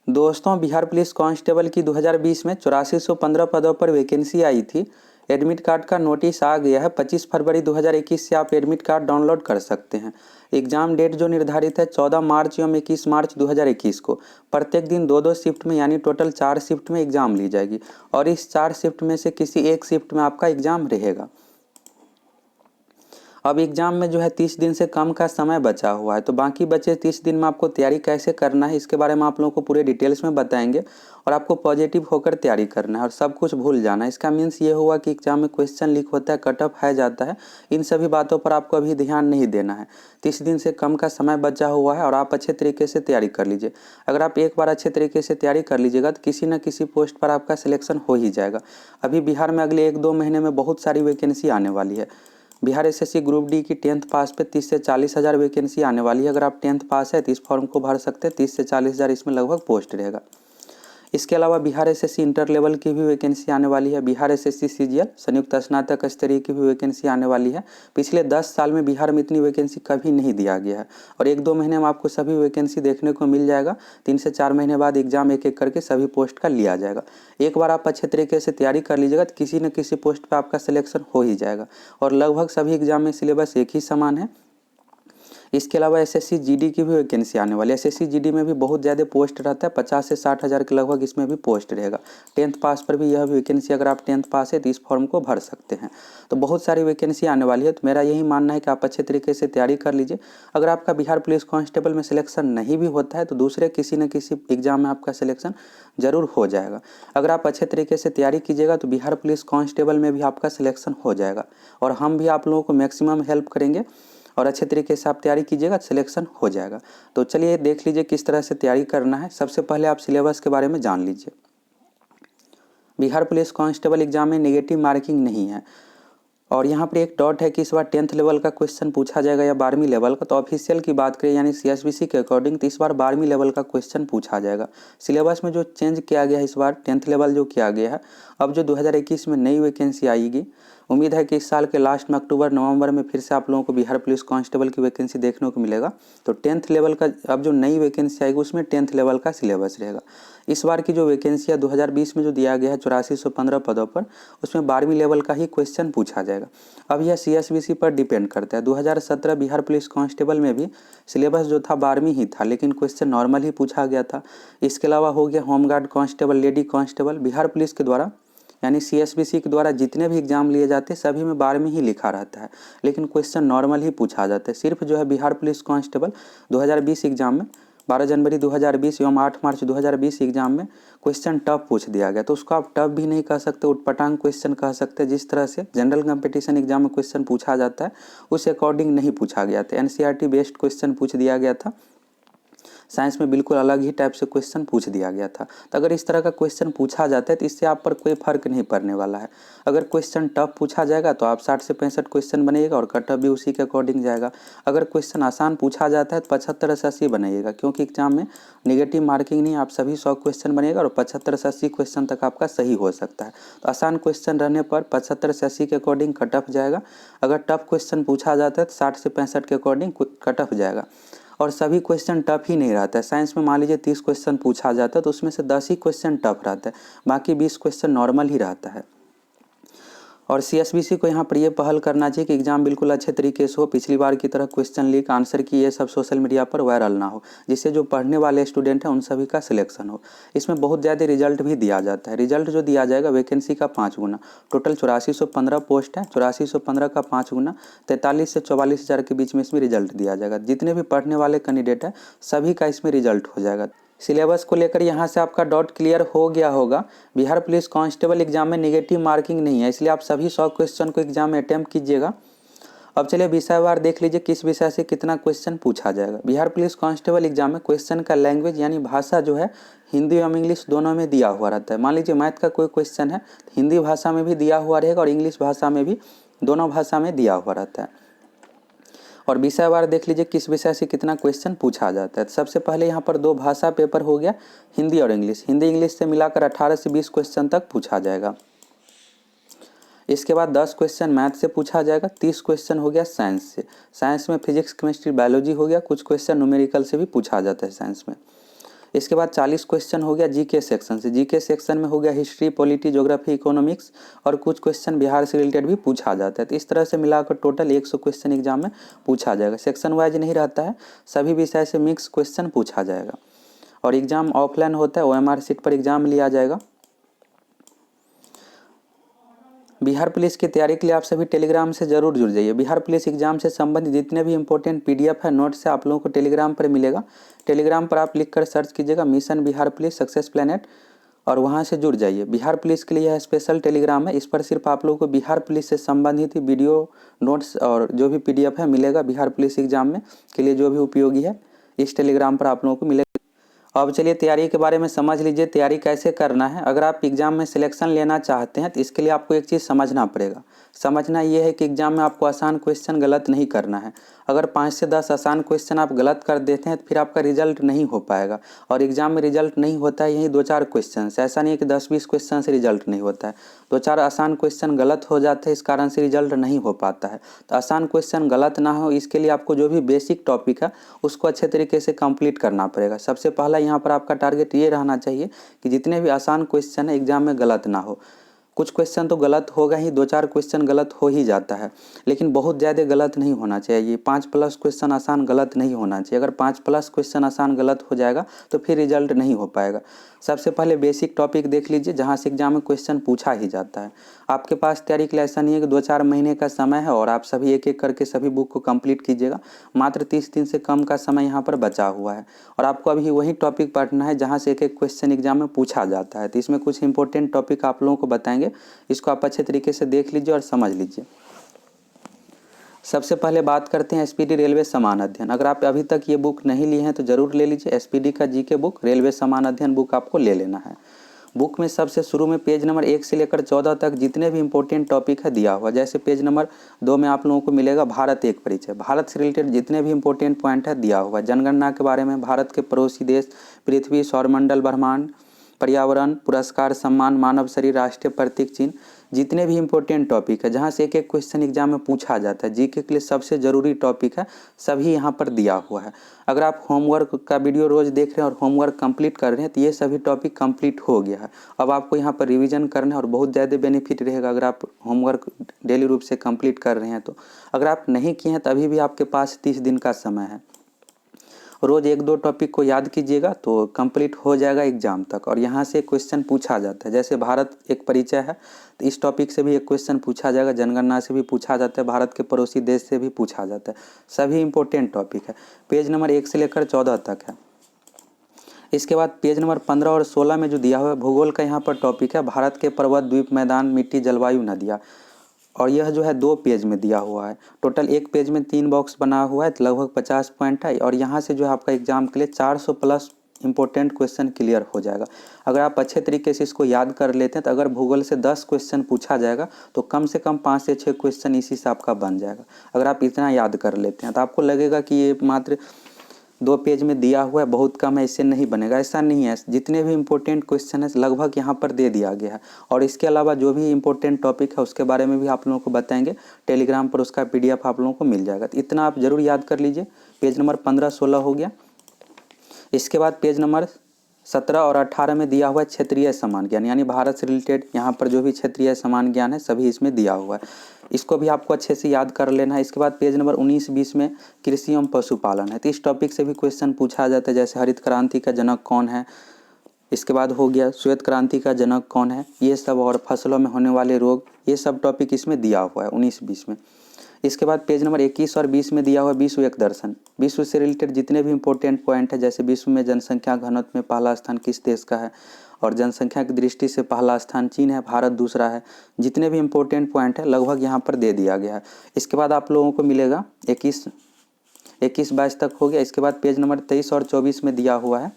दोस्तों, Bihar police constable की 2020 में 8415 पदों पर वैकेंसी आई थी। एडमिट कार्ड का नोटिस आ गया है। 25 फरवरी 2021 से आप एडमिट कार्ड डाउनलोड कर सकते हैं। एग्जाम डेट जो निर्धारित है 14 मार्च एवं 21 मार्च 2021 को। प्रत्येक दिन दो दो शिफ्ट में यानी टोटल 4 शिफ्ट में एग्जाम ली जाएगी और इस 4 शिफ्ट में से किसी एक शिफ्ट में आपका एग्जाम रहेगा। अब एग्जाम में जो है 30 दिन से कम का समय बचा हुआ है, तो बाकी बचे 30 दिन में आपको तैयारी कैसे करना है इसके बारे में आप लोगों को पूरे डिटेल्स में बताएंगे और आपको पॉजिटिव होकर तैयारी करना है और सब कुछ भूल जाना है। इसका मीन्स ये हुआ कि एग्जाम में क्वेश्चन लीक होता है, कट ऑफ है जाता है, इन सभी बातों पर आपको अभी ध्यान नहीं देना है। 30 दिन से कम का समय बचा हुआ है और आप अच्छे तरीके से तैयारी कर लीजिए। अगर आप एक बार अच्छे तरीके से तैयारी कर लीजिएगा तो किसी न किसी पोस्ट पर आपका सिलेक्शन हो ही जाएगा। अभी बिहार में अगले 1-2 महीने में बहुत सारी वैकेंसी आने वाली है। बिहार एसएससी ग्रुप डी की 10th पास पे 30 से 40 हज़ार वैकेंसी आने वाली है। अगर आप 10th पास है तो इस फॉर्म को भर सकते हैं। 30 से 40 हज़ार इसमें लगभग पोस्ट रहेगा। इसके अलावा बिहार एसएससी इंटर लेवल की भी वैकेंसी आने वाली है। बिहार एसएससी सीजीएल संयुक्त स्नातक स्तरीय की भी वैकेंसी आने वाली है। पिछले 10 साल में बिहार में इतनी वैकेंसी कभी नहीं दिया गया है और 1-2 महीने में आपको सभी वैकेंसी देखने को मिल जाएगा। 3 से 4 महीने बाद एग्जाम एक एक करके सभी पोस्ट का लिया जाएगा। एक बार आप अच्छे तरीके से तैयारी कर लीजिएगा तो किसी न किसी पोस्ट पर आपका सिलेक्शन हो ही जाएगा और लगभग सभी एग्जाम में सिलेबस एक ही समान है। इसके अलावा एसएससी जीडी की भी वैकेंसी आने वाली है। एसएससी जीडी में भी बहुत ज़्यादा पोस्ट रहता है, 50 से 60 हज़ार के लगभग इसमें भी पोस्ट रहेगा। 10th पास पर भी यह वैकेंसी, अगर आप 10th पास है तो इस फॉर्म को भर सकते हैं। तो बहुत सारी वैकेंसी आने वाली है, तो मेरा यही मानना है कि आप अच्छे तरीके से तैयारी कर लीजिए। अगर आपका बिहार पुलिस कांस्टेबल में सिलेक्शन नहीं भी होता है तो दूसरे किसी न किसी एग्जाम में आपका सिलेक्शन जरूर हो जाएगा। अगर आप अच्छे तरीके से तैयारी कीजिएगा तो बिहार पुलिस कांस्टेबल में भी आपका सिलेक्शन हो जाएगा और हम भी आप लोगों को मैक्सिमम हेल्प करेंगे और अच्छे तरीके से आप तैयारी कीजिएगा, सिलेक्शन हो जाएगा। तो चलिए देख लीजिए किस तरह से तैयारी करना है। सबसे पहले आप सिलेबस के बारे में जान लीजिए। बिहार पुलिस कांस्टेबल एग्जाम में नेगेटिव मार्किंग नहीं है और यहाँ पर एक डॉट है कि इस बार 10th लेवल का क्वेश्चन पूछा जाएगा या 12वीं लेवल का। तो ऑफिशियल की बात करें यानी सीएसबीसी के अकॉर्डिंग तो इस बार 12वीं लेवल का क्वेश्चन पूछा जाएगा। सिलेबस में जो चेंज किया गया है इस बार 10th लेवल जो किया गया है, अब जो 2021 में नई वैकेंसी आएगी, उम्मीद है कि इस साल के लास्ट में अक्टूबर नवंबर में फिर से आप लोगों को बिहार पुलिस कांस्टेबल की वैकेंसी देखने को मिलेगा। तो 10th लेवल का अब जो नई वैकेंसी आएगी उसमें 10th लेवल का सिलेबस रहेगा। इस बार की जो वैकेंसी है 2020 में जो दिया गया है 8415 पदों पर, उसमें 12वीं लेवल का ही क्वेश्चन पूछा जाएगा। अब यह सीएसबीसी पर डिपेंड करता है। 2017 बिहार पुलिस कांस्टेबल में भी सिलेबस जो था 12वीं ही था, लेकिन क्वेश्चन नॉर्मल ही पूछा गया था। इसके अलावा हो गया home guard constable, lady constable. Bihar police के द्वारा यानी सीएसबीसी के द्वारा जितने भी एग्जाम लिए जाते हैं सभी में 12वीं ही लिखा रहता है, लेकिन क्वेश्चन नॉर्मल ही पूछा जाता है। सिर्फ जो है बिहार पुलिस कांस्टेबल 2020 एग्जाम में 12 जनवरी 2020 एवं 8 मार्च 2020 एग्जाम में क्वेश्चन टफ पूछ दिया गया। तो उसको आप टफ भी नहीं कह सकते, उटपटांग क्वेश्चन कह सकते हैं। जिस तरह से जनरल कंपटीशन एग्जाम में क्वेश्चन पूछा जाता है उस अकॉर्डिंग नहीं पूछा गया था। एनसीईआरटी बेस्ड क्वेश्चन पूछ दिया गया था। साइंस में बिल्कुल अलग ही टाइप से क्वेश्चन पूछ दिया गया था। तो अगर इस तरह का क्वेश्चन पूछा जाता है तो इससे आप पर कोई फर्क नहीं पड़ने वाला है। अगर क्वेश्चन टफ पूछा जाएगा तो आप 60 से 65 क्वेश्चन बनाइएगा और कट ऑफ भी उसी के अकॉर्डिंग जाएगा। अगर क्वेश्चन आसान पूछा जाता है तो 75 से 80 बनाइएगा, क्योंकि एग्जाम में नेगेटिव मार्किंग नहीं, आप सभी 100 क्वेश्चन बनेगा और 75 से 80 क्वेश्चन तक आपका सही हो सकता है। तो आसान क्वेश्चन रहने पर 75 से 80 के अकॉर्डिंग कट ऑफ जाएगा। अगर टफ क्वेश्चन पूछा जाता है तो 60 से 65 के अकॉर्डिंग कट ऑफ जाएगा। और सभी क्वेश्चन टफ ही नहीं रहता है। साइंस में मान लीजिए 30 क्वेश्चन पूछा जाता है तो उसमें से 10 ही क्वेश्चन टफ रहता है, बाकी 20 क्वेश्चन नॉर्मल ही रहता है। और सीएसबीसी को यहाँ पर ये पहल करना चाहिए कि एग्जाम बिल्कुल अच्छे तरीके से हो, पिछली बार की तरह क्वेश्चन लीक आंसर की ये सब सोशल मीडिया पर वायरल ना हो, जिससे जो पढ़ने वाले स्टूडेंट हैं उन सभी का सिलेक्शन हो। इसमें बहुत ज़्यादा रिजल्ट भी दिया जाता है। रिजल्ट जो दिया जाएगा वैकेंसी का 5 गुना, टोटल 8415 पोस्ट है, 8415 का 5 गुना 43 से 44 हज़ार के बीच में इसमें रिजल्ट दिया जाएगा। जितने भी पढ़ने वाले कैंडिडेट हैं सभी का इसमें रिजल्ट हो जाएगा। सिलेबस को लेकर यहाँ से आपका डाउट क्लियर हो गया होगा। बिहार पुलिस कांस्टेबल एग्जाम में नेगेटिव मार्किंग नहीं है, इसलिए आप सभी 100 क्वेश्चन को एग्जाम में अटैम्प्ट कीजिएगा। अब चलिए विषयवार देख लीजिए किस विषय से कितना क्वेश्चन पूछा जाएगा। बिहार पुलिस कांस्टेबल एग्जाम में क्वेश्चन का लैंग्वेज यानी भाषा जो है हिंदी एवं इंग्लिश दोनों में दिया हुआ रहता है। मान लीजिए मैथ का कोई क्वेश्चन है, हिंदी भाषा में भी दिया हुआ रहेगा और इंग्लिश भाषा में भी, दोनों भाषा में दिया हुआ रहता है। और विषयवार देख लीजिए किस विषय से कितना क्वेश्चन पूछा जाता है। तो सबसे पहले यहाँ पर 2 भाषा पेपर हो गया, हिंदी और इंग्लिश। हिंदी इंग्लिश से मिलाकर 18 से 20 क्वेश्चन तक पूछा जाएगा। इसके बाद 10 क्वेश्चन मैथ से पूछा जाएगा, 30 क्वेश्चन हो गया साइंस से। साइंस में फिजिक्स केमिस्ट्री बायोलॉजी हो गया, कुछ क्वेश्चन न्यूमेरिकल से भी पूछा जाता है साइंस में। इसके बाद 40 क्वेश्चन हो गया जीके सेक्शन से। जीके सेक्शन में हो गया हिस्ट्री, पॉलिटी, ज्योग्राफी, इकोनॉमिक्स और कुछ क्वेश्चन बिहार से रिलेटेड भी पूछा जाता है। तो इस तरह से मिलाकर टोटल 100 क्वेश्चन एग्जाम में पूछा जाएगा। सेक्शन वाइज नहीं रहता है, सभी विषय से मिक्स क्वेश्चन पूछा जाएगा। और एग्जाम ऑफलाइन होता है, OMR सीट पर एग्जाम लिया जाएगा। बिहार पुलिस की तैयारी के लिए आप सभी टेलीग्राम से जरूर जुड़ जाइए। बिहार पुलिस एग्जाम से संबंधित जितने भी इंपॉर्टेंट PDF है, नोट्स है, आप लोगों को टेलीग्राम पर मिलेगा। टेलीग्राम पर आप लिख कर सर्च कीजिएगा mission Bihar police success planet और वहां से जुड़ जाइए। बिहार पुलिस के लिए यह स्पेशल टेलीग्राम है, इस पर सिर्फ आप लोगों को बिहार पुलिस से संबंधित वीडियो, नोट्स और जो भी PDF है मिलेगा बिहार पुलिस एग्जाम में के लिए जो भी उपयोगी है, इस टेलीग्राम पर आप लोगों को मिलेगा। अब चलिए तैयारी के बारे में समझ लीजिए, तैयारी कैसे करना है। अगर आप एग्जाम में सिलेक्शन लेना चाहते हैं तो इसके लिए आपको एक चीज़ समझना पड़ेगा। समझना ये है कि एग्जाम में आपको आसान क्वेश्चन गलत नहीं करना है। अगर 5 से 10 आसान क्वेश्चन आप गलत कर देते हैं तो फिर आपका रिजल्ट नहीं हो पाएगा। और एग्जाम में रिजल्ट नहीं होता है यही 2-4 क्वेश्चन से, ऐसा नहीं है कि 10-20 क्वेश्चन से रिजल्ट नहीं होता है। 2-4 आसान क्वेश्चन गलत हो जाते हैं, इस कारण से रिजल्ट नहीं हो पाता है। तो आसान क्वेश्चन गलत ना हो इसके लिए आपको जो भी बेसिक टॉपिक है उसको अच्छे तरीके से कंप्लीट करना पड़ेगा। सबसे पहला यहाँ पर आपका टारगेट ये रहना चाहिए कि जितने भी आसान क्वेश्चन है एग्जाम में गलत ना हो। कुछ क्वेश्चन तो गलत होगा ही, 2-4 क्वेश्चन गलत हो ही जाता है, लेकिन बहुत ज़्यादा गलत नहीं होना चाहिए। 5+ क्वेश्चन आसान गलत नहीं होना चाहिए। अगर 5+ क्वेश्चन आसान गलत हो जाएगा तो फिर रिजल्ट नहीं हो पाएगा। सबसे पहले बेसिक टॉपिक देख लीजिए जहाँ से एग्जाम में क्वेश्चन पूछा ही जाता है। आपके पास तैयारी के लिए ऐसा नहीं है कि 2-4 महीने का समय है और आप सभी एक एक करके सभी बुक को कंप्लीट कीजिएगा। मात्र 30 दिन से कम का समय यहाँ पर बचा हुआ है और आपको अभी वही टॉपिक पढ़ना है जहाँ से एक एक क्वेश्चन एग्जाम में पूछा जाता है। तो इसमें कुछ इंपॉर्टेंट टॉपिक आप लोगों को बताएंगे, इसको आप अच्छे तरीके से देख लीजिए और समझ लीजिए। सबसे पहले बात करते हैं SPD रेलवे समान अध्ययन। अगर आप अभी तक ये बुक नहीं लिए हैं तो जरूर ले लीजिए। SPD का GK बुक, रेलवे समान अध्ययन बुक आपको ले लेना है। बुक में सबसे शुरू में पेज नंबर 1 से लेकर 14 तक जितने भी इंपॉर्टेंट टॉपिक है दिया हुआ। जैसे पेज नंबर 2 में आप लोगों को मिलेगा भारत एक परिचय। भारत से रिलेटेड जितने भी इंपॉर्टेंट पॉइंट है दिया हुआ। जनगणना के बारे में, भारत के पड़ोसी देश, पृथ्वी, सौरमंडल, ब्रह्मांड, पर्यावरण, पुरस्कार, सम्मान, मानव शरीर, राष्ट्रीय प्रतीक चिन्ह, जितने भी इंपॉर्टेंट टॉपिक है जहाँ से एक एक क्वेश्चन एग्जाम में पूछा जाता है, जीके के लिए सबसे ज़रूरी टॉपिक है, सभी यहाँ पर दिया हुआ है। अगर आप होमवर्क का वीडियो रोज़ देख रहे हैं और होमवर्क कंप्लीट कर रहे हैं तो ये सभी टॉपिक कंप्लीट हो गया है। अब आपको यहाँ पर रिवीजन करना है और बहुत ज़्यादा बेनिफिट रहेगा अगर आप होमवर्क डेली रूप से कंप्लीट कर रहे हैं तो। अगर आप नहीं किए हैं तो अभी भी आपके पास 30 दिन का समय है। रोज़ 1-2 टॉपिक को याद कीजिएगा तो कंप्लीट हो जाएगा एग्जाम तक। और यहाँ से क्वेश्चन पूछा जाता है। जैसे भारत एक परिचय है तो इस टॉपिक से भी एक क्वेश्चन पूछा जाएगा। जनगणना से भी पूछा जाता है, भारत के पड़ोसी देश से भी पूछा जाता है। सभी इंपॉर्टेंट टॉपिक है। पेज नंबर 1 से लेकर 14 तक है। इसके बाद पेज नंबर 15 और 16 में जो दिया हुआ है भूगोल का यहाँ पर टॉपिक है, भारत के पर्वत, द्वीप, मैदान, मिट्टी, जलवायु, नदियाँ। और यह जो है 2 पेज में दिया हुआ है। टोटल एक पेज में 3 बॉक्स बना हुआ है, लगभग 50 पॉइंट है। और यहाँ से जो है आपका एग्जाम के लिए 400+ इंपॉर्टेंट क्वेश्चन क्लियर हो जाएगा। अगर आप अच्छे तरीके से इसको याद कर लेते हैं तो अगर भूगोल से 10 क्वेश्चन पूछा जाएगा तो कम से कम 5 से 6 क्वेश्चन इसी से आपका बन जाएगा। अगर आप इतना याद कर लेते हैं तो आपको लगेगा कि ये मात्र 2 पेज में दिया हुआ है, बहुत कम है, इससे नहीं बनेगा। ऐसा नहीं है, जितने भी इंपॉर्टेंट क्वेश्चन है लगभग यहाँ पर दे दिया गया है। और इसके अलावा जो भी इंपॉर्टेंट टॉपिक है उसके बारे में भी आप लोगों को बताएंगे। टेलीग्राम पर उसका PDF आप लोगों को मिल जाएगा। तो इतना आप जरूर याद कर लीजिए। पेज नंबर 15-16 हो गया। इसके बाद पेज नंबर 17 और 18 में दिया हुआ है क्षेत्रीय समान ज्ञान, यानी भारत से रिलेटेड यहाँ पर जो भी क्षेत्रीय समान ज्ञान है सभी इसमें दिया हुआ है। इसको भी आपको अच्छे से याद कर लेना है। इसके बाद पेज नंबर 19-20 में कृषि एवं पशुपालन है। तो इस टॉपिक से भी क्वेश्चन पूछा जाता है। जैसे हरित क्रांति का जनक कौन है, इसके बाद हो गया श्वेत क्रांति का जनक कौन है, ये सब, और फसलों में होने वाले रोग, ये सब टॉपिक इसमें दिया हुआ है 19-20 में। इसके बाद पेज नंबर 21 और 20 में दिया हुआ विश्व एक दर्शन। विश्व से रिलेटेड जितने भी इंपॉर्टेंट पॉइंट है, जैसे विश्व में जनसंख्या घनत्व में पहला स्थान किस देश का है, और जनसंख्या की दृष्टि से पहला स्थान चीन है, भारत दूसरा है। जितने भी इंपॉर्टेंट पॉइंट है लगभग यहाँ पर दे दिया गया है। इसके बाद आप लोगों को मिलेगा 21-22 तक हो गया। इसके बाद पेज नंबर 23 और 24 में दिया हुआ है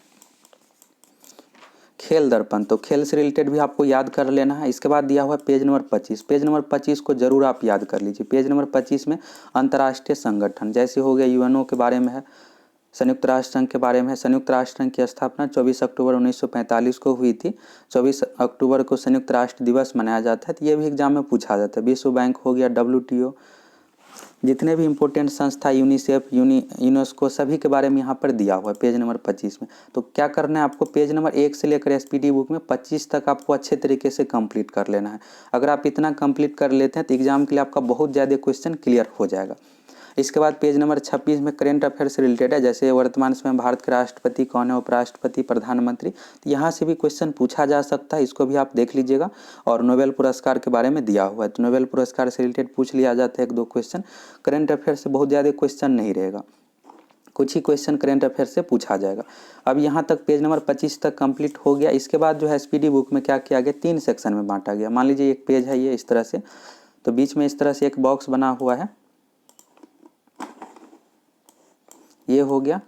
खेल दर्पण। तो खेल से रिलेटेड भी आपको याद कर लेना है। इसके बाद दिया हुआ है पेज नंबर 25। पेज नंबर 25 को जरूर आप याद कर लीजिए। पेज नंबर 25 में अंतर्राष्ट्रीय संगठन, जैसे हो गया UNO के बारे में है, संयुक्त राष्ट्र संघ के बारे में है। संयुक्त राष्ट्र संघ की स्थापना 24 अक्टूबर 1945 को हुई थी। 24 अक्टूबर को संयुक्त राष्ट्र दिवस मनाया जाता है। तो ये भी एग्जाम में पूछा जाता है। विश्व बैंक हो गया, WTO, जितने भी इम्पोर्टेंट संस्था यूनिसेफ यूनेस्को सभी के बारे में यहाँ पर दिया हुआ है पेज नंबर 25 में। तो क्या करना है आपको, पेज नंबर 1 से लेकर एसपीडी बुक में 25 तक आपको अच्छे तरीके से कंप्लीट कर लेना है। अगर आप इतना कंप्लीट कर लेते हैं तो एग्जाम के लिए आपका बहुत ज़्यादा क्वेश्चन क्लियर हो जाएगा। इसके बाद पेज नंबर 26 में करेंट अफेयर से रिलेटेड है, जैसे वर्तमान समय भारत के राष्ट्रपति कौन है, उपराष्ट्रपति, प्रधानमंत्री, तो यहाँ से भी क्वेश्चन पूछा जा सकता है, इसको भी आप देख लीजिएगा। और नोबेल पुरस्कार के बारे में दिया हुआ है, तो नोबेल पुरस्कार से रिलेटेड पूछ लिया जाता है 1-2 क्वेश्चन। करेंट अफेयर से बहुत ज़्यादा क्वेश्चन नहीं रहेगा, कुछ ही क्वेश्चन करेंट अफेयर से पूछा जाएगा। अब यहाँ तक पेज नंबर 25 तक कंप्लीट हो गया। इसके बाद जो है एसपीडी बुक में क्या किया गया, 3 सेक्शन में बांटा गया। मान लीजिए एक पेज है ये इस तरह से, तो बीच में इस तरह से एक बॉक्स बना हुआ है, ये हो गया।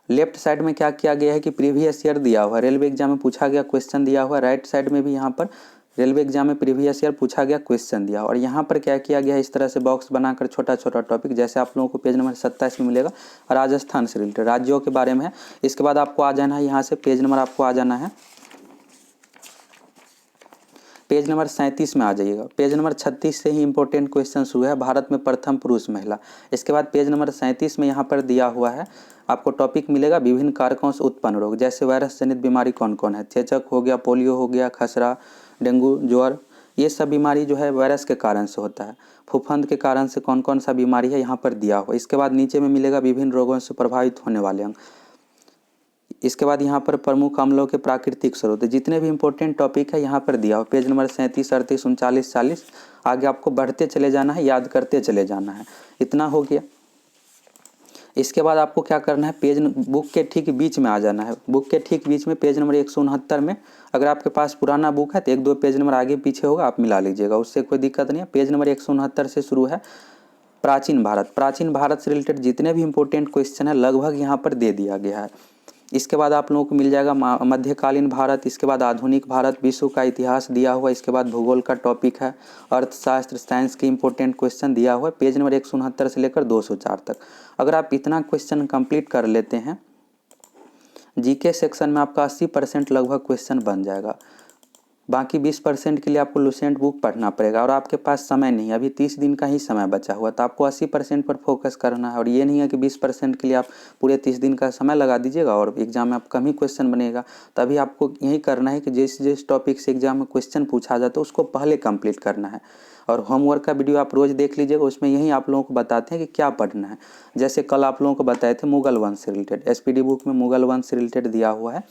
लेफ्ट साइड में क्या किया गया है कि प्रीवियस ईयर दिया हुआ है, रेलवे एग्जाम में पूछा गया क्वेश्चन दिया हुआ है। राइट साइड में भी यहाँ पर रेलवे एग्जाम में प्रीवियस ईयर पूछा गया क्वेश्चन दिया। और यहाँ पर क्या किया गया है, इस तरह से बॉक्स बनाकर छोटा छोटा टॉपिक, जैसे आप लोगों को पेज नंबर 27 में मिलेगा राजस्थान से रिलेटेड, राज्यों के बारे में है। इसके बाद आपको आ जाना है यहाँ से, पेज नंबर आपको आ जाना है, पेज नंबर 37 में आ जाइएगा। पेज नंबर 36 से ही इंपॉर्टेंट क्वेश्चन शुरू है, भारत में प्रथम पुरुष महिला। इसके बाद पेज नंबर 37 में यहाँ पर दिया हुआ है, आपको टॉपिक मिलेगा विभिन्न कारकों से उत्पन्न रोग, जैसे वायरस जनित बीमारी कौन कौन है, चेचक हो गया, पोलियो हो गया, खसरा, डेंगू, ज्वर, ये सब बीमारी जो है वायरस के कारण से होता है। फफूंद के कारण से कौन कौन सा बीमारी है यहाँ पर दिया हुआ। इसके बाद नीचे में मिलेगा विभिन्न रोगों से प्रभावित होने वाले अंग। इसके बाद यहाँ पर प्रमुख अम्लों के प्राकृतिक स्रोत, जितने भी इंपॉर्टेंट टॉपिक है यहाँ पर दिया हो। पेज नंबर 37, 38, 39, 40, आगे आपको बढ़ते चले जाना है, याद करते चले जाना है। इतना हो गया। इसके बाद आपको क्या करना है, पेज बुक के ठीक बीच में आ जाना है। बुक के ठीक बीच में पेज नंबर 169 में, अगर आपके पास पुराना बुक है तो 1-2 पेज नंबर आगे पीछे होगा, आप मिला लीजिएगा, उससे कोई दिक्कत नहीं है। पेज नंबर 169 से शुरू है प्राचीन भारत। प्राचीन भारत से रिलेटेड जितने भी इंपॉर्टेंट क्वेश्चन है लगभग यहाँ पर दे दिया गया है। इसके बाद आप लोगों को मिल जाएगा मध्यकालीन भारत, इसके बाद आधुनिक भारत, विश्व का इतिहास दिया हुआ। इसके बाद भूगोल का टॉपिक है, अर्थशास्त्र, साइंस के इंपॉर्टेंट क्वेश्चन दिया हुआ है, पेज नंबर 169 से लेकर 204 तक। अगर आप इतना क्वेश्चन कंप्लीट कर लेते हैं, जीके सेक्शन में आपका 80% लगभग क्वेश्चन बन जाएगा। बाकी 20% के लिए आपको लुसेंट बुक पढ़ना पड़ेगा, और आपके पास समय नहीं है, अभी 30 दिन का ही समय बचा हुआ, तो आपको 80% पर फोकस करना है। और ये नहीं है कि 20% के लिए आप पूरे 30 दिन का समय लगा दीजिएगा और एग्जाम में आप कम ही क्वेश्चन बनेगा। तभी आपको यही करना है कि जिस टॉपिक से एग्जाम में क्वेश्चन पूछा जाता है उसको पहले कंप्लीट करना है। और होमवर्क का वीडियो आप रोज़ देख लीजिएगा, उसमें यही आप लोगों को बताते हैं कि क्या पढ़ना है। जैसे कल आप लोगों को बताए थे मुगल वंश से रिलेटेड, एसपीडी बुक में मुगल वंश से रिलेटेड दिया हुआ है,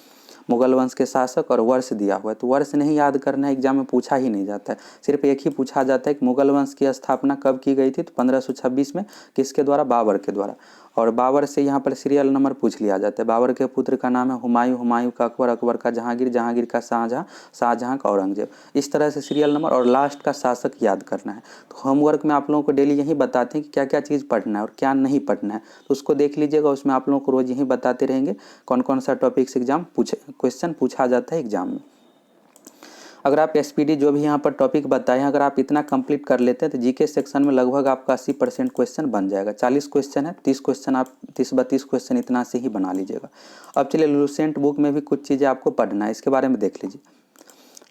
मुगल वंश के शासक और वर्ष दिया हुआ है। तो वर्ष नहीं याद करना है, एग्जाम में पूछा ही नहीं जाता है, सिर्फ एक ही पूछा जाता है कि मुगल वंश की स्थापना कब की गई थी, तो 1526 में, किसके द्वारा, बाबर के द्वारा। और बाबर से यहाँ पर सीरियल नंबर पूछ लिया जाता है। बाबर के पुत्र का नाम है हुमायूं, हुमायूं का अकबर, अकबर का जहांगीर, जहांगीर का शाहजहां, शाहजहां का औरंगजेब। इस तरह से सीरियल नंबर और लास्ट का शासक याद करना है। तो होमवर्क में आप लोगों को डेली यही बताते हैं कि क्या क्या चीज़ पढ़ना है और क्या नहीं पढ़ना है, तो उसको देख लीजिएगा। उसमें आप लोगों को रोज़ यही बताते रहेंगे कौन कौन सा टॉपिक से क्वेश्चन पूछा जाता है एग्जाम में। अगर आप एसपीडी जो भी यहाँ पर टॉपिक बताए हैं, अगर आप इतना कंप्लीट कर लेते हैं तो जीके सेक्शन में लगभग आपका 80% क्वेश्चन बन जाएगा। 40 क्वेश्चन है, 30 क्वेश्चन आप 30-32 क्वेश्चन इतना से ही बना लीजिएगा। अब चलिए लुसेंट बुक में भी कुछ चीज़ें आपको पढ़ना है, इसके बारे में देख लीजिए।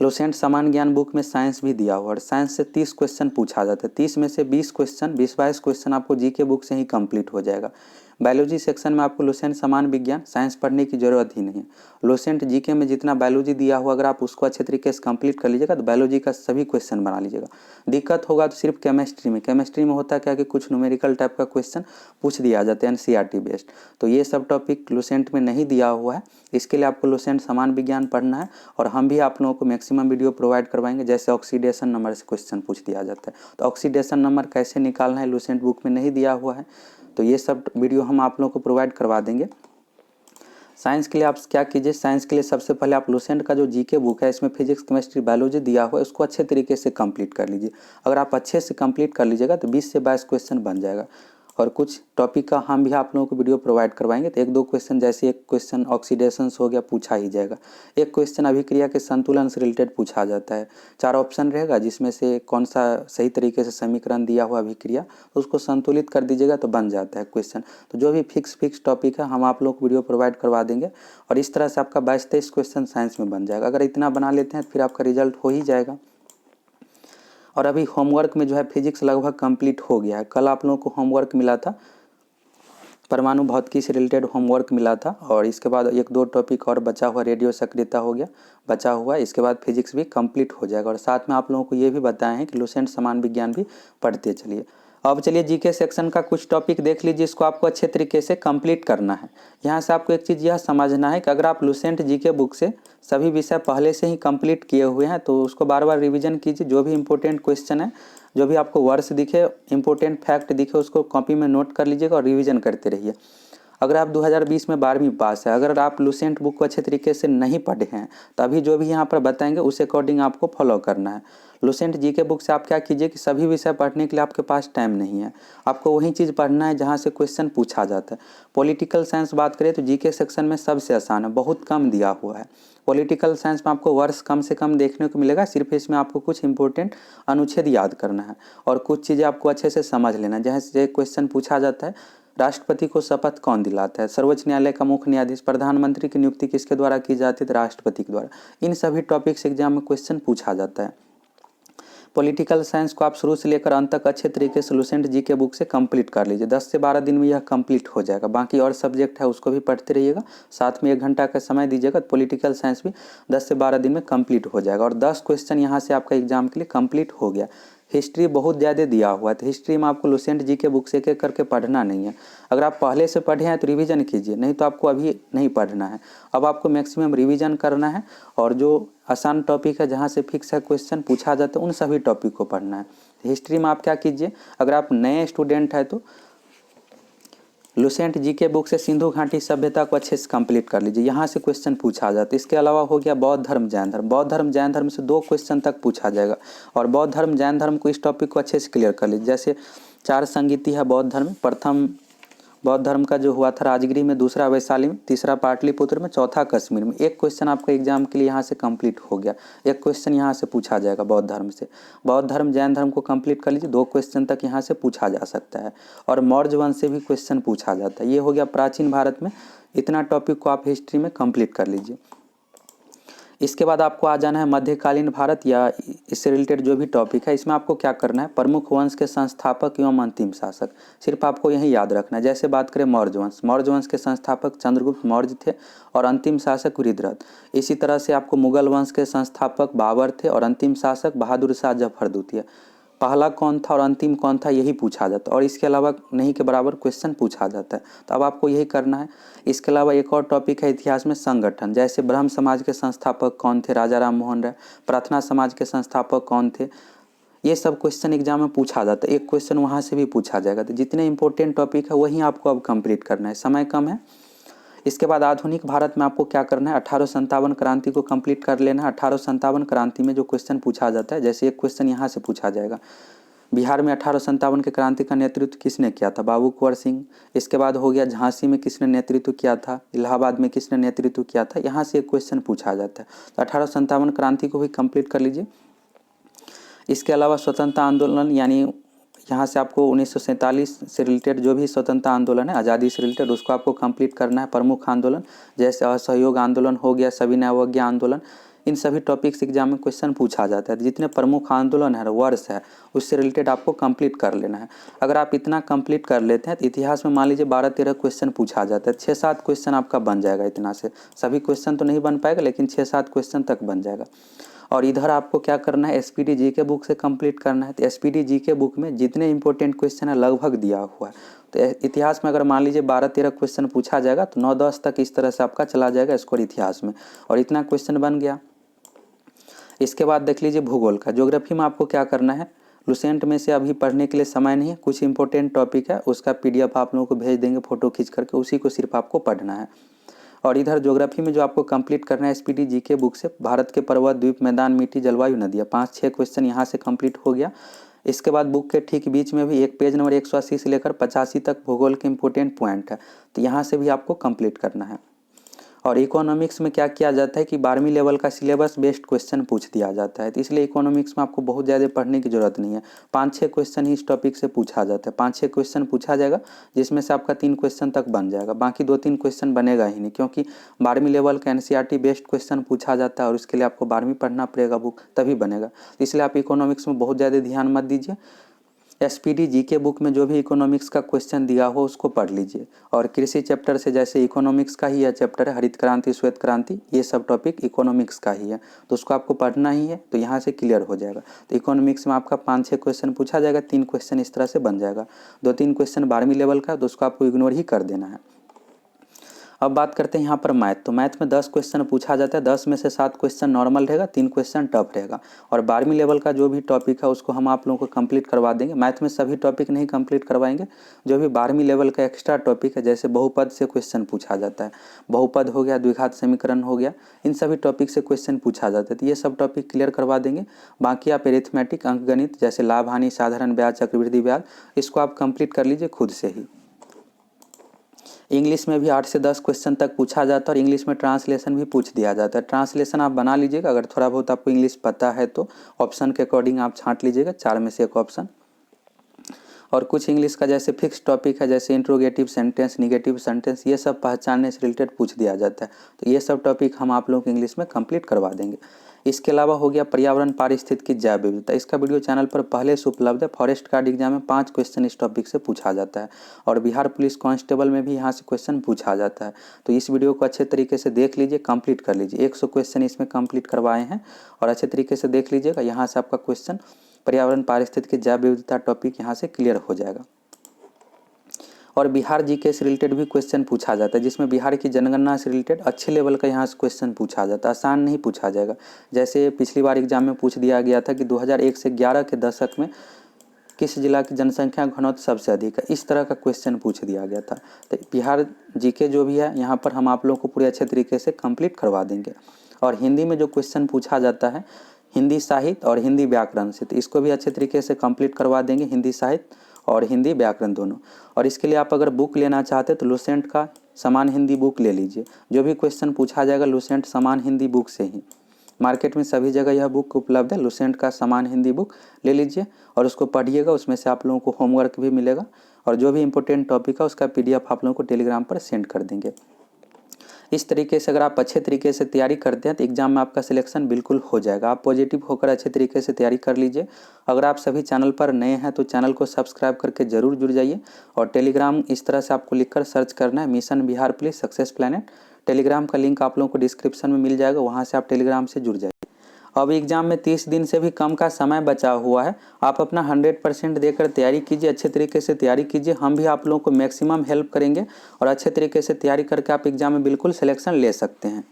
लुसेंट सामान्य ज्ञान बुक में साइंस भी दिया हुआ है, और साइंस से 30 क्वेश्चन पूछा जाता है। 30 में से 20 क्वेश्चन, 20-22 क्वेश्चन आपको जीके बुक से ही कंप्लीट हो जाएगा। बायोलॉजी सेक्शन में आपको लुसेंट सामान्य विज्ञान, साइंस पढ़ने की जरूरत ही नहीं है। लुसेंट जीके में जितना बायोलॉजी दिया हुआ, अगर आप उसको अच्छे तरीके से कंप्लीट कर लीजिएगा तो बायोलॉजी का सभी क्वेश्चन बना लीजिएगा। दिक्कत होगा तो सिर्फ केमिस्ट्री में होता है क्या कि कुछ न्यूमेरिकल टाइप का क्वेश्चन पूछ दिया जाता है एनसीईआरटी बेस्ड, तो ये सब टॉपिक लुसेंट में नहीं दिया हुआ है। इसके लिए आपको लुसेंट सामान्य विज्ञान पढ़ना है, और हम भी आप लोगों को मैक्सिमम वीडियो प्रोवाइड करवाएंगे। जैसे ऑक्सीडेशन नंबर से क्वेश्चन पूछ दिया जाता है, तो ऑक्सीडेशन नंबर कैसे निकालना है लुसेंट बुक में नहीं दिया हुआ है, तो ये सब वीडियो हम आप लोगों को प्रोवाइड करवा देंगे। साइंस के लिए आप क्या कीजिए, साइंस के लिए सबसे पहले आप लुसेंट का जो जीके बुक है, इसमें फिजिक्स, केमिस्ट्री, बायोलॉजी दिया हुआ है, उसको अच्छे तरीके से कंप्लीट कर लीजिए। अगर आप अच्छे से कंप्लीट कर लीजिएगा तो 20 से 22 क्वेश्चन बन जाएगा। और कुछ टॉपिक का हम भी आप लोगों को वीडियो प्रोवाइड करवाएंगे, तो 1-2 क्वेश्चन, जैसे एक क्वेश्चन ऑक्सीडेशन हो गया, पूछा ही जाएगा। एक क्वेश्चन अभिक्रिया के संतुलन से रिलेटेड पूछा जाता है। 4 ऑप्शन रहेगा, जिसमें से कौन सा सही तरीके से समीकरण दिया हुआ अभिक्रिया, तो उसको संतुलित कर दीजिएगा तो बन जाता है क्वेश्चन। तो जो भी फिक्स टॉपिक है हम आप लोग को वीडियो प्रोवाइड करवा देंगे, और इस तरह से आपका 22-23 क्वेश्चन साइंस में बन जाएगा। अगर इतना बना लेते हैं तो फिर आपका रिजल्ट हो ही जाएगा। और अभी होमवर्क में जो है फिजिक्स लगभग कंप्लीट हो गया है। कल आप लोगों को होमवर्क मिला था, परमाणु भौतिकी से रिलेटेड होमवर्क मिला था, और इसके बाद एक दो टॉपिक और बचा हुआ, रेडियो सक्रियता हो गया बचा हुआ, इसके बाद फिजिक्स भी कंप्लीट हो जाएगा। और साथ में आप लोगों को ये भी बताए हैं कि लुसेंट समान विज्ञान भी पढ़ते चलिए। अब चलिए जीके सेक्शन का कुछ टॉपिक देख लीजिए, इसको आपको अच्छे तरीके से कंप्लीट करना है। यहाँ से आपको एक चीज़ यह समझना है कि अगर आप लुसेंट जीके बुक से सभी विषय पहले से ही कंप्लीट किए हुए हैं तो उसको बार बार रिवीजन कीजिए। जो भी इंपॉर्टेंट क्वेश्चन है, जो भी आपको वर्ड्स दिखे, इंपॉर्टेंट फैक्ट दिखे, उसको कॉपी में नोट कर लीजिएगा और रिवीजन करते रहिए। अगर आप 2020 में 12वीं पास है, अगर आप लुसेंट बुक को अच्छे तरीके से नहीं पढ़े हैं तो अभी जो भी यहाँ पर बताएंगे उस अकॉर्डिंग आपको फॉलो करना है। लुसेंट जीके बुक से आप क्या कीजिए कि सभी विषय पढ़ने के लिए आपके पास टाइम नहीं है, आपको वही चीज़ पढ़ना है जहाँ से क्वेश्चन पूछा जाता है। पॉलिटिकल साइंस बात करें तो जीके सेक्शन में सबसे आसान है, बहुत कम दिया हुआ है। पॉलिटिकल साइंस में आपको वर्ष कम से कम देखने को मिलेगा, सिर्फ इसमें आपको कुछ इंपॉर्टेंट अनुच्छेद याद करना है और कुछ चीज़ें आपको अच्छे से समझ लेना है। जैसे क्वेश्चन पूछा जाता है, राष्ट्रपति को शपथ कौन दिलाता है, सर्वोच्च न्यायालय का मुख्य न्यायाधीश, प्रधानमंत्री की नियुक्ति किसके द्वारा की जाती है, तो राष्ट्रपति के द्वारा। इन सभी टॉपिक्स एग्जाम में क्वेश्चन पूछा जाता है। पॉलिटिकल साइंस को आप शुरू से लेकर अंत तक अच्छे तरीके से लुसेंट जीके बुक से कंप्लीट कर लीजिए। 10 से 12 दिन में यह कंप्लीट हो जाएगा। बाकी और सब्जेक्ट है उसको भी पढ़ते रहिएगा, साथ में 1 घंटा का समय दीजिएगा, तो पॉलिटिकल साइंस भी 10 से 12 दिन में कंप्लीट हो जाएगा। और 10 क्वेश्चन यहाँ से आपका एग्जाम के लिए कंप्लीट हो गया। हिस्ट्री बहुत ज़्यादा दिया हुआ है, तो हिस्ट्री में आपको लुसेंट जीके बुक से एक एक करके पढ़ना नहीं है। अगर आप पहले से पढ़े हैं तो रिवीजन कीजिए, नहीं तो आपको अभी नहीं पढ़ना है। अब आपको मैक्सिमम रिवीजन करना है और जो आसान टॉपिक है, जहाँ से फिक्स है क्वेश्चन पूछा जाता है, उन सभी टॉपिक को पढ़ना है। हिस्ट्री में आप क्या कीजिए, अगर आप नए स्टूडेंट हैं तो लुसेंट जीके बुक से सिंधु घाटी सभ्यता को अच्छे से कंप्लीट कर लीजिए, यहाँ से क्वेश्चन पूछा जाता है। इसके अलावा हो गया बौद्ध धर्म जैन धर्म, बौद्ध धर्म जैन धर्म से 2 क्वेश्चन तक पूछा जाएगा। और बौद्ध धर्म जैन धर्म को, इस टॉपिक को अच्छे से क्लियर कर लीजिए। जैसे 4 संगीति है बौद्ध धर्म, प्रथम बौद्ध धर्म का जो हुआ था राजगिरी में, दूसरा वैशाली में, तीसरा पाटलिपुत्र में, चौथा कश्मीर में। एक क्वेश्चन आपका एग्जाम के लिए यहाँ से कंप्लीट हो गया, एक क्वेश्चन यहाँ से पूछा जाएगा बौद्ध धर्म से। बौद्ध धर्म जैन धर्म को कंप्लीट कर लीजिए, 2 क्वेश्चन तक यहाँ से पूछा जा सकता है। और मौर्य वंश से भी क्वेश्चन पूछा जाता है। ये हो गया प्राचीन भारत में, इतना टॉपिक को आप हिस्ट्री में कंप्लीट कर लीजिए। इसके बाद आपको आ जाना है मध्यकालीन भारत या इससे रिलेटेड जो भी टॉपिक है, इसमें आपको क्या करना है, प्रमुख वंश के संस्थापक एवं अंतिम शासक, सिर्फ आपको यही याद रखना है। जैसे बात करें मौर्य वंश, मौर्य वंश के संस्थापक चंद्रगुप्त मौर्य थे और अंतिम शासक वृद्धरथ। इसी तरह से आपको मुगल वंश के संस्थापक बाबर थे और अंतिम शासक बहादुर शाह जफर द्वितीय। पहला कौन था और अंतिम कौन था, यही पूछा जाता है। और इसके अलावा नहीं के बराबर क्वेश्चन पूछा जाता है, तो अब आपको यही करना है। इसके अलावा एक और टॉपिक है इतिहास में संगठन, जैसे ब्रह्म समाज के संस्थापक कौन थे, राजा राम मोहन राय। प्रार्थना समाज के संस्थापक कौन थे, ये सब क्वेश्चन एग्जाम में पूछा जाता है। एक क्वेश्चन वहाँ से भी पूछा जाएगा। तो जितने इंपॉर्टेंट टॉपिक है वही आपको अब कंप्लीट करना है, समय कम है। इसके बाद आधुनिक भारत में आपको क्या करना है, 1857 क्रांति को कंप्लीट कर लेना है। 1857 क्रांति में जो क्वेश्चन पूछा जाता है, जैसे एक क्वेश्चन यहाँ से पूछा जाएगा, बिहार में 1857 के क्रांति का नेतृत्व किसने किया था, बाबू कुंवर सिंह। इसके बाद हो गया झांसी में किसने नेतृत्व किया था, इलाहाबाद में किसने नेतृत्व किया था, यहाँ से एक क्वेश्चन पूछा जाता है। तो 1857 क्रांति को भी कंप्लीट कर लीजिए। इसके अलावा स्वतंत्रता आंदोलन, यानी यहाँ से आपको 1947 से रिलेटेड जो भी स्वतंत्रता आंदोलन है, आज़ादी से रिलेटेड, उसको आपको कंप्लीट करना है। प्रमुख आंदोलन जैसे असहयोग आंदोलन हो गया, सविनय अवज्ञा आंदोलन, इन सभी टॉपिक्स एग्जाम में क्वेश्चन पूछा जाता है। जितने प्रमुख आंदोलन है, वर्ष है, उससे रिलेटेड आपको कंप्लीट कर लेना है। अगर आप इतना कंप्लीट कर लेते हैं तो इतिहास में मान लीजिए 12-13 क्वेश्चन पूछा जाता है, 6-7 क्वेश्चन आपका बन जाएगा। इतना से सभी क्वेश्चन तो नहीं बन पाएगा, लेकिन 6-7 क्वेश्चन तक बन जाएगा। और इधर आपको क्या करना है, एसपीडी जीके बुक से कंप्लीट करना है। तो एसपीडी जीके बुक में जितने इंपॉर्टेंट क्वेश्चन है लगभग दिया हुआ है। तो इतिहास में अगर मान लीजिए 12-13 क्वेश्चन पूछा जाएगा तो 9-10 तक इस तरह से आपका चला जाएगा स्कोर इतिहास में, और इतना क्वेश्चन बन गया। इसके बाद देख लीजिए भूगोल का। ज्योग्राफी में आपको क्या करना है, लुसेंट में से अभी पढ़ने के लिए समय नहीं है, कुछ इंपॉर्टेंट टॉपिक है उसका पीडीएफ आप लोगों को भेज देंगे फोटो खींच करके, उसी को सिर्फ आपको पढ़ना है। और इधर ज्योग्राफी में जो आपको कंप्लीट करना है एसपीडी जीके बुक से, भारत के पर्वत, द्वीप, मैदान, मिट्टी, जलवायु, नदियाँ, 5-6 क्वेश्चन यहाँ से कंप्लीट हो गया। इसके बाद बुक के ठीक बीच में भी एक पेज नंबर 180 से लेकर 85 तक भूगोल के इंपॉर्टेंट पॉइंट है, तो यहाँ से भी आपको कंप्लीट करना है। और इकोनॉमिक्स में क्या किया जाता है कि 12वीं लेवल का सिलेबस बेस्ड क्वेश्चन पूछ दिया जाता है, तो इसलिए इकोनॉमिक्स में आपको बहुत ज़्यादा पढ़ने की ज़रूरत नहीं है। 5-6 क्वेश्चन ही इस टॉपिक से पूछा जाता है, 5-6 क्वेश्चन पूछा जाएगा जिसमें से आपका 3 क्वेश्चन तक बन जाएगा, बाकी 2-3 क्वेश्चन बनेगा ही नहीं, क्योंकि 12वीं लेवल का एनसीईआरटी बेस्ड क्वेश्चन पूछा जाता है और उसके लिए आपको 12वीं पढ़ना पड़ेगा बुक, तभी बनेगा। इसलिए आप इकोनॉमिक्स में बहुत ज़्यादा ध्यान मत दीजिए। एसपीडी जीके बुक में जो भी इकोनॉमिक्स का क्वेश्चन दिया हो उसको पढ़ लीजिए। और कृषि चैप्टर से जैसे इकोनॉमिक्स का ही यह चैप्टर है, हरित क्रांति श्वेत क्रांति, ये सब टॉपिक इकोनॉमिक्स का ही है, तो उसको आपको पढ़ना ही है, तो यहाँ से क्लियर हो जाएगा। तो इकोनॉमिक्स में आपका 5-6 क्वेश्चन पूछा जाएगा, 3 क्वेश्चन इस तरह से बन जाएगा। 2-3 क्वेश्चन 12वीं लेवल का, तो उसको आपको इग्नोर ही कर देना है। अब बात करते हैं यहाँ पर मैथ। तो मैथ में 10 क्वेश्चन पूछा जाता है, 10 में से 7 क्वेश्चन नॉर्मल रहेगा, 3 क्वेश्चन टफ रहेगा। और 12वीं लेवल का जो भी टॉपिक है उसको हम आप लोगों को कंप्लीट करवा देंगे। मैथ में सभी टॉपिक नहीं कंप्लीट करवाएंगे, जो भी 12वीं लेवल का एक्स्ट्रा टॉपिक है, जैसे बहुपद से क्वेश्चन पूछा जाता है, बहुपद हो गया, द्विघात समीकरण हो गया, इन सभी टॉपिक से क्वेश्चन पूछा जाता है, तो ये सब टॉपिक क्लियर करवा देंगे। बाकी आप एरिथमेटिक, अंकगणित, जैसे लाभ हानि, साधारण ब्याज, चक्रवृद्धि ब्याज, इसको आप कंप्लीट कर लीजिए खुद से ही। इंग्लिश में भी 8 से 10 क्वेश्चन तक पूछा जाता है, और इंग्लिश में ट्रांसलेशन भी पूछ दिया जाता है। ट्रांसलेशन आप बना लीजिएगा, अगर थोड़ा बहुत आपको इंग्लिश पता है तो ऑप्शन के अकॉर्डिंग आप छांट लीजिएगा, 4 में से एक ऑप्शन। और कुछ इंग्लिश का जैसे फिक्स टॉपिक है, जैसे इंट्रोगेटिव सेंटेंस, निगेटिव सेंटेंस, ये सब पहचानने से रिलेटेड पूछ दिया जाता है, तो ये सब टॉपिक हम आप लोगों को इंग्लिश में कंप्लीट करवा देंगे। इसके अलावा हो गया पर्यावरण पारिस्थितिकी जैव विविधता, इसका वीडियो चैनल पर पहले से उपलब्ध है। फॉरेस्ट गार्ड एग्जाम में 5 क्वेश्चन इस टॉपिक से पूछा जाता है, और बिहार पुलिस कांस्टेबल में भी यहाँ से क्वेश्चन पूछा जाता है। तो इस वीडियो को अच्छे तरीके से देख लीजिए, कंप्लीट कर लीजिए। 100 क्वेश्चन इसमें कंप्लीट करवाए हैं, और अच्छे तरीके से देख लीजिएगा, यहाँ से आपका क्वेश्चन पर्यावरण पारिस्थितिकी जैव विविधता टॉपिक यहाँ से क्लियर हो जाएगा। और बिहार जीके से रिलेटेड भी क्वेश्चन पूछा जाता है, जिसमें बिहार की जनगणना से रिलेटेड अच्छे लेवल का यहाँ से क्वेश्चन पूछा जाता है, आसान नहीं पूछा जाएगा। जैसे पिछली बार एग्जाम में पूछ दिया गया था कि 2001 से 11 के दशक में किस जिला की जनसंख्या घनत्व सबसे अधिक है, इस तरह का क्वेश्चन पूछ दिया गया था। तो बिहार जीके जो भी है यहाँ पर हम आप लोगों को पूरे अच्छे तरीके से कंप्लीट करवा देंगे। और हिंदी में जो क्वेश्चन पूछा जाता है हिंदी साहित्य और हिंदी व्याकरण से, तो इसको भी अच्छे तरीके से कंप्लीट करवा देंगे, हिंदी साहित्य और हिंदी व्याकरण दोनों। और इसके लिए आप अगर बुक लेना चाहते हैं तो लुसेंट का समान हिंदी बुक ले लीजिए, जो भी क्वेश्चन पूछा जाएगा लुसेंट समान हिंदी बुक से ही। मार्केट में सभी जगह यह बुक उपलब्ध है, लुसेंट का समान हिंदी बुक ले लीजिए और उसको पढ़िएगा। उसमें से आप लोगों को होमवर्क भी मिलेगा, और जो भी इंपॉर्टेंट टॉपिक है उसका PDF आप लोगों को टेलीग्राम पर सेंड कर देंगे। इस तरीके से अगर आप अच्छे तरीके से तैयारी करते हैं तो एग्जाम में आपका सिलेक्शन बिल्कुल हो जाएगा। आप पॉजिटिव होकर अच्छे तरीके से तैयारी कर लीजिए। अगर आप सभी चैनल पर नए हैं तो चैनल को सब्सक्राइब करके जरूर जुड़ जाइए। और टेलीग्राम इस तरह से आपको लिखकर सर्च करना है, mission Bihar police success planet. Telegram का लिंक आप लोगों को डिस्क्रिप्शन में मिल जाएगा, वहाँ से आप टेलीग्राम से जुड़ जाइए। अब एग्जाम में 30 दिन से भी कम का समय बचा हुआ है, आप अपना 100% देकर तैयारी कीजिए, अच्छे तरीके से तैयारी कीजिए। हम भी आप लोगों को मैक्सिमम हेल्प करेंगे, और अच्छे तरीके से तैयारी करके आप एग्जाम में बिल्कुल सिलेक्शन ले सकते हैं।